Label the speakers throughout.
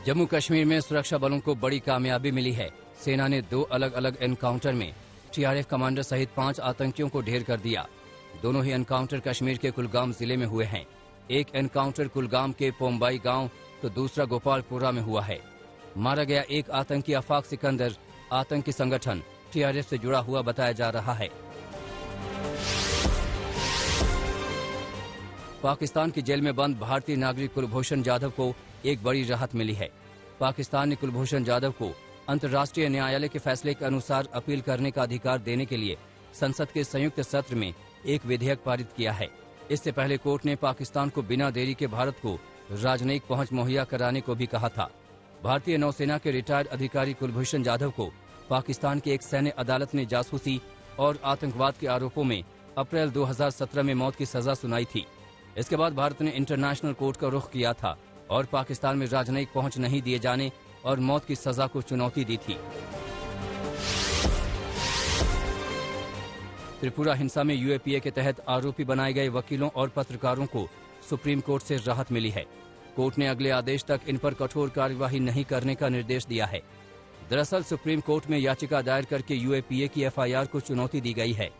Speaker 1: जम्मू कश्मीर में सुरक्षा बलों को बड़ी कामयाबी मिली है। सेना ने 2 अलग अलग एनकाउंटर में टीआरएफ कमांडर सहित 5 आतंकियों को ढेर कर दिया। दोनों ही एनकाउंटर कश्मीर के कुलगाम जिले में हुए हैं। एक एनकाउंटर कुलगाम के पोम्बाई गांव तो दूसरा गोपालपुरा में हुआ है। मारा गया एक आतंकी आफाक सिकंदर आतंकी संगठन टीआरएफ से जुड़ा हुआ बताया जा रहा है। पाकिस्तान की जेल में बंद भारतीय नागरिक कुलभूषण जाधव को एक बड़ी राहत मिली है। पाकिस्तान ने कुलभूषण जाधव को अंतर्राष्ट्रीय न्यायालय के फैसले के अनुसार अपील करने का अधिकार देने के लिए संसद के संयुक्त सत्र में एक विधेयक पारित किया है। इससे पहले कोर्ट ने पाकिस्तान को बिना देरी के भारत को राजनयिक पहुंच मुहैया कराने को भी कहा था। भारतीय नौसेना के रिटायर्ड अधिकारी कुलभूषण जाधव को पाकिस्तान की एक सैन्य अदालत ने जासूसी और आतंकवाद के आरोपों में अप्रैल 2017 में मौत की सजा सुनाई थी। इसके बाद भारत ने इंटरनेशनल कोर्ट का रुख किया था और पाकिस्तान में राजनयिक पहुंच नहीं दिए जाने और मौत की सजा को चुनौती दी थी। त्रिपुरा हिंसा में यूएपीए के तहत आरोपी बनाए गए वकीलों और पत्रकारों को सुप्रीम कोर्ट से राहत मिली है। कोर्ट ने अगले आदेश तक इन पर कठोर कार्यवाही नहीं करने का निर्देश दिया है। दरअसल सुप्रीम कोर्ट में याचिका दायर करके यूएपीए की एफआईआर को चुनौती दी गई है।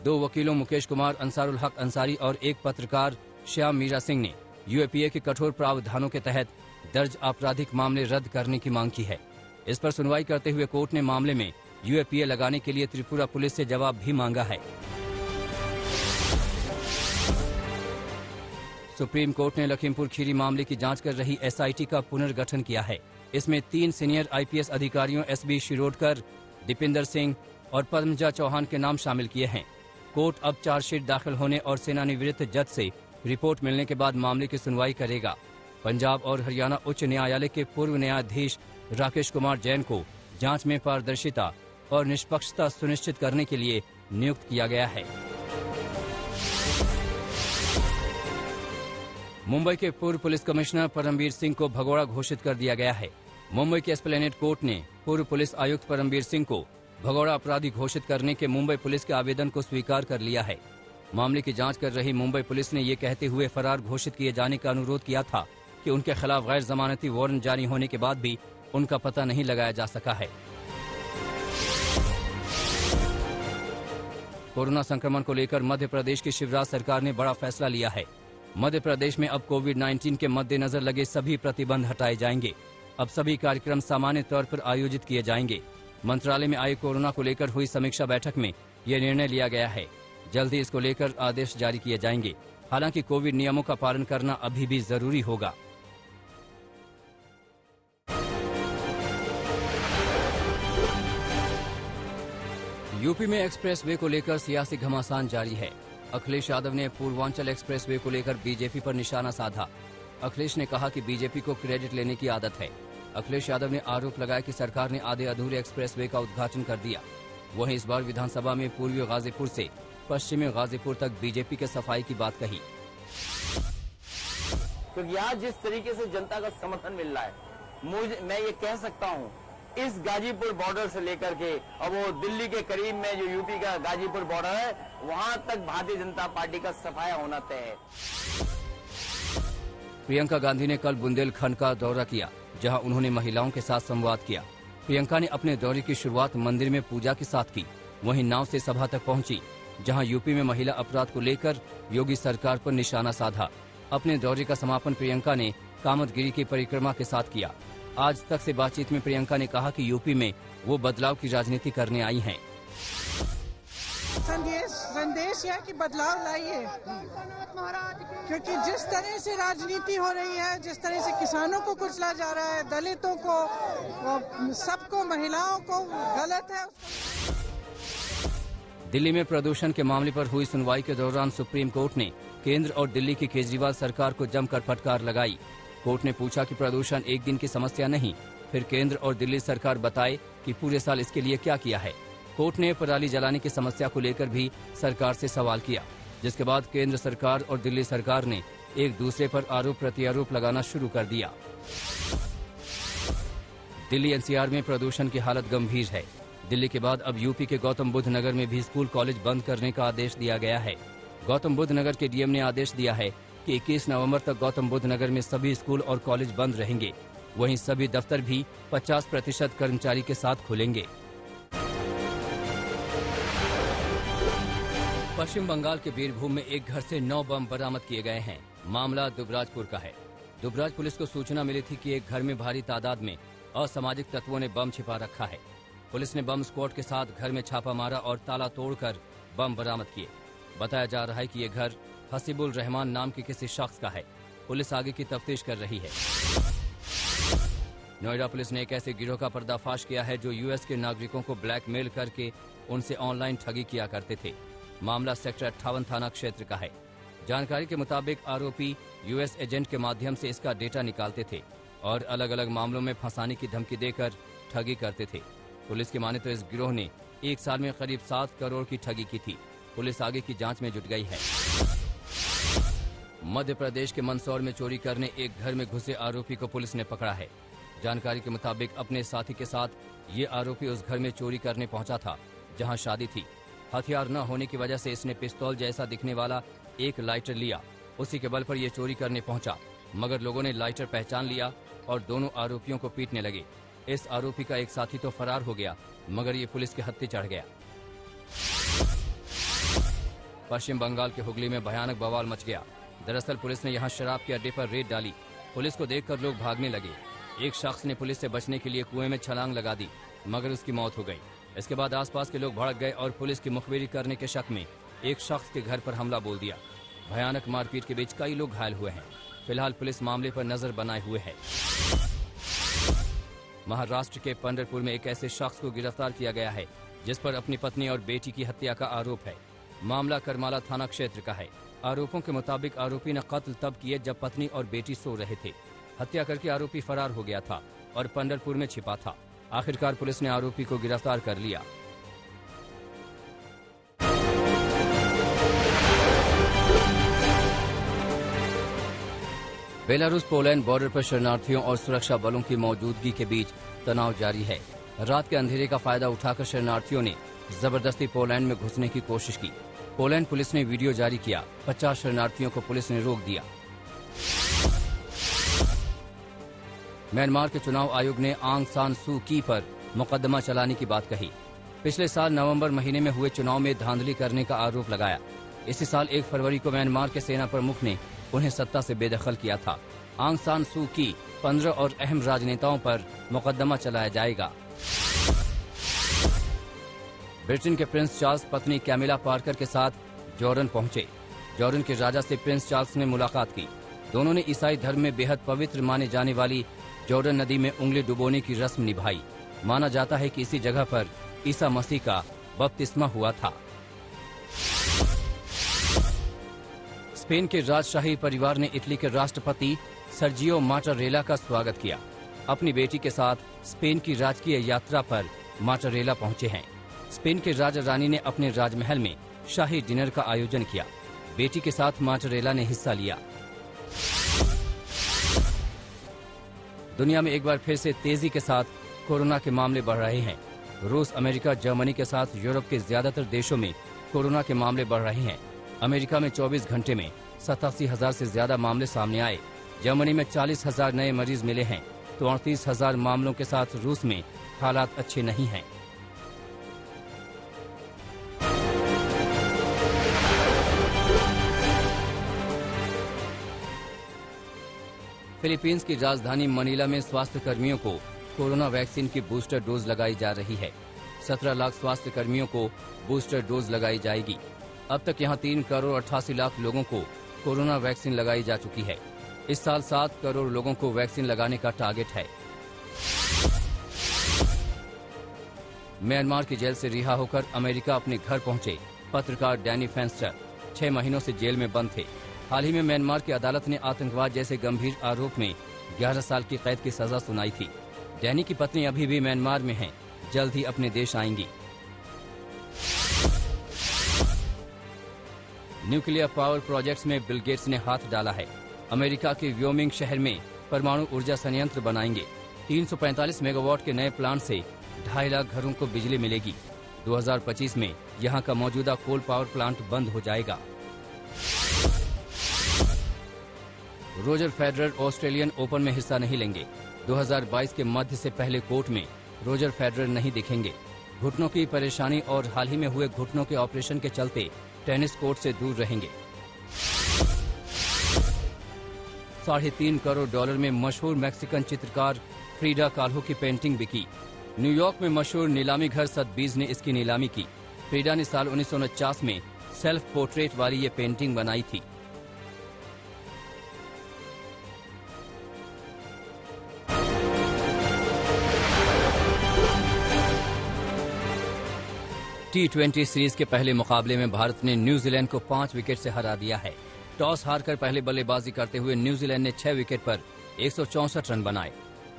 Speaker 1: 2 वकीलों मुकेश कुमार अंसारुल हक अंसारी और एक पत्रकार श्याम मीरा सिंह ने यूएपीए के कठोर प्रावधानों के तहत दर्ज आपराधिक मामले रद्द करने की मांग की है। इस पर सुनवाई करते हुए कोर्ट ने मामले में यूएपीए लगाने के लिए त्रिपुरा पुलिस से जवाब भी मांगा है। सुप्रीम कोर्ट ने लखीमपुर खीरी मामले की जांच कर रही एसआईटी का पुनर्गठन किया है। इसमें 3 सीनियर आईपीएस अधिकारियों एसबी शिरोडकर, दीपिंदर सिंह और पद्मजा चौहान के नाम शामिल किए हैं। कोर्ट अब चार्जशीट दाखिल होने और सेवानिवृत्त जज से रिपोर्ट मिलने के बाद मामले की सुनवाई करेगा। पंजाब और हरियाणा उच्च न्यायालय के पूर्व न्यायाधीश राकेश कुमार जैन को जांच में पारदर्शिता और निष्पक्षता सुनिश्चित करने के लिए नियुक्त किया गया है। मुंबई के पूर्व पुलिस कमिश्नर परमबीर सिंह को भगोड़ा घोषित कर दिया गया है। मुंबई के एस्प्लेनेड कोर्ट ने पूर्व पुलिस आयुक्त परमबीर सिंह को भगोड़ा अपराधी घोषित करने के मुंबई पुलिस के आवेदन को स्वीकार कर लिया है। मामले की जांच कर रही मुंबई पुलिस ने ये कहते हुए फरार घोषित किए जाने का अनुरोध किया था कि उनके खिलाफ गैर जमानती वारंट जारी होने के बाद भी उनका पता नहीं लगाया जा सका है। कोरोना संक्रमण को लेकर मध्य प्रदेश की शिवराज सरकार ने बड़ा फैसला लिया है। मध्य प्रदेश में अब कोविड-19 के मद्देनजर लगे सभी प्रतिबंध हटाए जाएंगे। अब सभी कार्यक्रम सामान्य तौर पर आयोजित किए जाएंगे। मंत्रालय में आई कोरोना को लेकर हुई समीक्षा बैठक में यह निर्णय लिया गया है। जल्द ही इसको लेकर आदेश जारी किए जाएंगे। हालांकि कोविड नियमों का पालन करना अभी भी जरूरी होगा। यूपी में एक्सप्रेसवे को लेकर सियासी घमासान जारी है। अखिलेश यादव ने पूर्वांचल एक्सप्रेसवे को लेकर बीजेपी पर निशाना साधा। अखिलेश ने कहा कि बीजेपी को क्रेडिट लेने की आदत है। अखिलेश यादव ने आरोप लगाया कि सरकार ने आधे अधूरे एक्सप्रेसवे का उद्घाटन कर दिया। वहीं इस बार विधानसभा में पूर्वी गाजीपुर से पश्चिमी गाजीपुर तक बीजेपी के सफाई की बात कही।
Speaker 2: क्योंकि आज जिस तरीके से जनता का समर्थन मिल रहा है, मैं ये कह सकता हूँ इस गाजीपुर बॉर्डर से लेकर के अब वो दिल्ली के करीब में जो यूपी का गाजीपुर बॉर्डर है, वहां तक भारतीय जनता पार्टी का सफाया होना तय है।
Speaker 1: प्रियंका गांधी ने कल बुंदेलखंड का दौरा किया, जहां उन्होंने महिलाओं के साथ संवाद किया। प्रियंका ने अपने दौरे की शुरुआत मंदिर में पूजा के साथ की। वहीं नाव से सभा तक पहुंची, जहां यूपी में महिला अपराध को लेकर योगी सरकार पर निशाना साधा। अपने दौरे का समापन प्रियंका ने कामतगिरी की परिक्रमा के साथ किया। आज तक से बातचीत में प्रियंका ने कहा कि यूपी में वो बदलाव की राजनीति करने आई हैं।
Speaker 3: संदेश यह कि बदलाव लाइए, क्योंकि जिस तरह से राजनीति हो रही है, जिस तरह से किसानों को कुचला जा रहा है, दलितों को, सबको, महिलाओं को गलत है।
Speaker 1: दिल्ली में प्रदूषण के मामले पर हुई सुनवाई के दौरान सुप्रीम कोर्ट ने केंद्र और दिल्ली की केजरीवाल सरकार को जमकर फटकार लगाई। कोर्ट ने पूछा कि प्रदूषण एक दिन की समस्या नहीं, फिर केंद्र और दिल्ली सरकार बताए कि पूरे साल इसके लिए क्या किया है। कोर्ट ने पराली जलाने की समस्या को लेकर भी सरकार से सवाल किया, जिसके बाद केंद्र सरकार और दिल्ली सरकार ने एक दूसरे पर आरोप प्रत्यारोप लगाना शुरू कर दिया। दिल्ली एनसीआर में प्रदूषण की हालत गंभीर है। दिल्ली के बाद अब यूपी के गौतम बुद्ध नगर में भी स्कूल कॉलेज बंद करने का आदेश दिया गया है। गौतम बुद्ध नगर के डीएम ने आदेश दिया है कि 21 नवंबर तक गौतम बुद्ध नगर में सभी स्कूल और कॉलेज बंद रहेंगे। वहीं सभी दफ्तर भी 50% कर्मचारी के साथ खुलेंगे। पश्चिम बंगाल के बीरभूम में एक घर से 9 बम बरामद किए गए हैं। मामला दुबराजपुर का है। दुबराज पुलिस को सूचना मिली थी कि एक घर में भारी तादाद में असामाजिक तत्वों ने बम छिपा रखा है। पुलिस ने बम स्क्वाड के साथ घर में छापा मारा और ताला तोड़कर बम बरामद किए। बताया जा रहा है कि ये घर हसीबुल रहमान नाम के किसी शख्स का है। पुलिस आगे की तफ्तीश कर रही है। नोएडा पुलिस ने एक ऐसे गिरोह का पर्दाफाश किया है जो यूएस के नागरिकों को ब्लैकमेल करके उनसे ऑनलाइन ठगी किया करते थे। मामला सेक्टर 58 थाना क्षेत्र का है। जानकारी के मुताबिक आरोपी यूएस एजेंट के माध्यम से इसका डेटा निकालते थे और अलग अलग मामलों में फंसाने की धमकी देकर ठगी करते थे। पुलिस की माने तो इस गिरोह ने एक साल में करीब 7 करोड़ की ठगी की थी। पुलिस आगे की जांच में जुट गई है। मध्य प्रदेश के मंदसौर में चोरी करने एक घर में घुसे आरोपी को पुलिस ने पकड़ा है। जानकारी के मुताबिक अपने साथी के साथ ये आरोपी उस घर में चोरी करने पहुंचा था जहां शादी थी। हथियार न होने की वजह से इसने पिस्तौल जैसा दिखने वाला एक लाइटर लिया। उसी के बल पर यह चोरी करने पहुंचा, मगर लोगों ने लाइटर पहचान लिया और दोनों आरोपियों को पीटने लगे। इस आरोपी का एक साथी तो फरार हो गया, मगर ये पुलिस के हत्थे चढ़ गया। पश्चिम बंगाल के हुगली में भयानक बवाल मच गया। दरअसल पुलिस ने यहां शराब के अड्डे पर रेड डाली। पुलिस को देखकर लोग भागने लगे। एक शख्स ने पुलिस से बचने के लिए कुएं में छलांग लगा दी, मगर उसकी मौत हो गई। इसके बाद आसपास के लोग भड़क गए और पुलिस की मुखबिरी करने के शक में एक शख्स के घर पर हमला बोल दिया। भयानक मारपीट के बीच कई लोग घायल हुए हैं। फिलहाल पुलिस मामले पर नजर बनाए हुए है। महाराष्ट्र के पंढरपुर में एक ऐसे शख्स को गिरफ्तार किया गया है जिस पर अपनी पत्नी और बेटी की हत्या का आरोप है। मामला करमाला थाना क्षेत्र का है। आरोपों के मुताबिक आरोपी ने कत्ल तब किए जब पत्नी और बेटी सो रहे थे। हत्या करके आरोपी फरार हो गया था और पंढरपुर में छिपा था। आखिरकार पुलिस ने आरोपी को गिरफ्तार कर लिया। बेलारूस पोलैंड बॉर्डर पर शरणार्थियों और सुरक्षा बलों की मौजूदगी के बीच तनाव जारी है। रात के अंधेरे का फायदा उठाकर शरणार्थियों ने जबरदस्ती पोलैंड में घुसने की कोशिश की। पोलैंड पुलिस ने वीडियो जारी किया। 50 शरणार्थियों को पुलिस ने रोक दिया। म्यांमार के चुनाव आयोग ने आंग सान सू की पर मुकदमा चलाने की बात कही। पिछले साल नवंबर महीने में हुए चुनाव में धांधली करने का आरोप लगाया। इसी साल 1 फरवरी को म्यांमार के सेना प्रमुख ने उन्हें सत्ता से बेदखल किया था। आंग सान सू की 15 और अहम राजनेताओं पर मुकदमा चलाया जाएगा। ब्रिटेन के प्रिंस चार्ल्स पत्नी कैमिला पार्कर के साथ जॉर्डन पहुंचे। जॉर्डन के राजा से प्रिंस चार्ल्स ने मुलाकात की। दोनों ने ईसाई धर्म में बेहद पवित्र माने जाने वाली जॉर्डन नदी में उंगली डुबोने की रस्म निभाई। माना जाता है कि इसी जगह पर ईसा मसीह का बपतिस्मा हुआ था। स्पेन के राजशाही परिवार ने इटली के राष्ट्रपति सर्जियो माटारेला का स्वागत किया। अपनी बेटी के साथ स्पेन की राजकीय यात्रा पर माटारेला पहुंचे हैं। स्पेन के राजा रानी ने अपने राजमहल में शाही डिनर का आयोजन किया। बेटी के साथ माटारेला ने हिस्सा लिया। दुनिया में एक बार फिर से तेजी के साथ कोरोना के मामले बढ़ रहे हैं। रूस, अमेरिका, जर्मनी के साथ यूरोप के ज्यादातर देशों में कोरोना के मामले बढ़ रहे हैं। अमेरिका में 24 घंटे में 87,000 से ज्यादा मामले सामने आए। जर्मनी में 40,000 नए मरीज मिले हैं तो 38,000 मामलों के साथ रूस में हालात अच्छे नहीं हैं। फिलीपींस की राजधानी मनीला में स्वास्थ्य कर्मियों को कोरोना वैक्सीन की बूस्टर डोज लगाई जा रही है। 17 लाख स्वास्थ्य कर्मियों को बूस्टर डोज लगाई जाएगी। अब तक यहां 3 करोड़ 88 लाख लोगों को कोरोना वैक्सीन लगाई जा चुकी है। इस साल 7 करोड़ लोगों को वैक्सीन लगाने का टारगेट है। म्यांमार की जेल से रिहा होकर अमेरिका अपने घर पहुंचे पत्रकार डैनी फेंस्टर 6 महीनों से जेल में बंद थे। हाल ही में म्यांमार की अदालत ने आतंकवाद जैसे गंभीर आरोप में 11 साल की कैद की सजा सुनाई थी। डैनी की पत्नी अभी भी म्यांमार में हैं, जल्द ही अपने देश आएंगी। न्यूक्लियर पावर प्रोजेक्ट्स में बिल गेट्स ने हाथ डाला है। अमेरिका के व्योमिंग शहर में परमाणु ऊर्जा संयंत्र बनाएंगे। 345 मेगावाट के नए प्लांट से 2.5 लाख घरों को बिजली मिलेगी। 2025 में यहां का मौजूदा कोल पावर प्लांट बंद हो जाएगा। रोजर फेडरर ऑस्ट्रेलियन ओपन में हिस्सा नहीं लेंगे। 2022 के मध्य से पहले कोर्ट में रोजर फेडरर नहीं दिखेंगे। घुटनों की परेशानी और हाल ही में हुए घुटनों के ऑपरेशन के चलते टेनिस कोर्ट से दूर रहेंगे। $3.5 करोड़ में मशहूर मैक्सिकन चित्रकार फ्रीडा काल्हो की पेंटिंग बिकी। न्यूयॉर्क में मशहूर नीलामी घर सदबीज ने इसकी नीलामी की। फ्रीडा ने साल 1949 में सेल्फ पोर्ट्रेट वाली ये पेंटिंग बनाई थी। T20 सीरीज के पहले मुकाबले में भारत ने न्यूजीलैंड को 5 विकेट से हरा दिया है। टॉस हारकर पहले बल्लेबाजी करते हुए न्यूजीलैंड ने 6 विकेट पर 164 रन बनाए।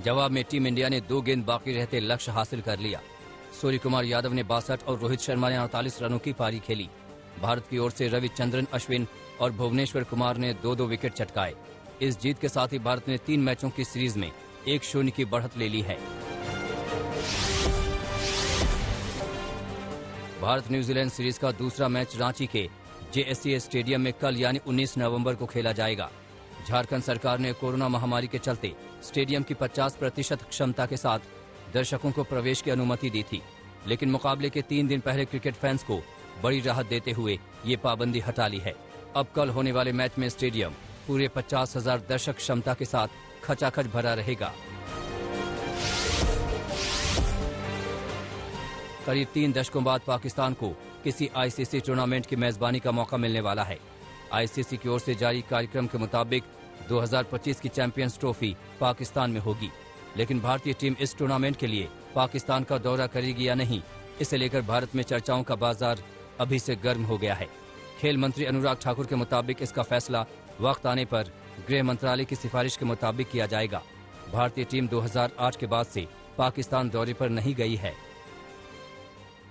Speaker 1: जवाब में टीम इंडिया ने 2 गेंद बाकी रहते लक्ष्य हासिल कर लिया। सूर्य कुमार यादव ने 62 और रोहित शर्मा ने 48 रनों की पारी खेली। भारत की ओर से रविचंद्रन अश्विन और भुवनेश्वर कुमार ने 2-2 विकेट चटकाए। इस जीत के साथ ही भारत ने 3 मैचों की सीरीज में 1-0 की बढ़त ले ली है। भारत न्यूजीलैंड सीरीज का दूसरा मैच रांची के JSCA स्टेडियम में कल यानी 19 नवंबर को खेला जाएगा। झारखंड सरकार ने कोरोना महामारी के चलते स्टेडियम की 50% क्षमता के साथ दर्शकों को प्रवेश की अनुमति दी थी, लेकिन मुकाबले के 3 दिन पहले क्रिकेट फैंस को बड़ी राहत देते हुए ये पाबंदी हटा ली है। अब कल होने वाले मैच में स्टेडियम पूरे 50,000 दर्शक क्षमता के साथ खचाखच भरा रहेगा। करीब 3 दशकों बाद पाकिस्तान को किसी ICC टूर्नामेंट की मेजबानी का मौका मिलने वाला है। ICC की ओर से जारी कार्यक्रम के मुताबिक 2025 की चैंपियंस ट्रॉफी पाकिस्तान में होगी, लेकिन भारतीय टीम इस टूर्नामेंट के लिए पाकिस्तान का दौरा करेगी या नहीं, इसे लेकर भारत में चर्चाओं का बाजार अभी से गर्म हो गया है। खेल मंत्री अनुराग ठाकुर के मुताबिक इसका फैसला वक्त आने पर गृह मंत्रालय की सिफारिश के मुताबिक किया जाएगा। भारतीय टीम 2008 के बाद से पाकिस्तान दौरे पर नहीं गई है।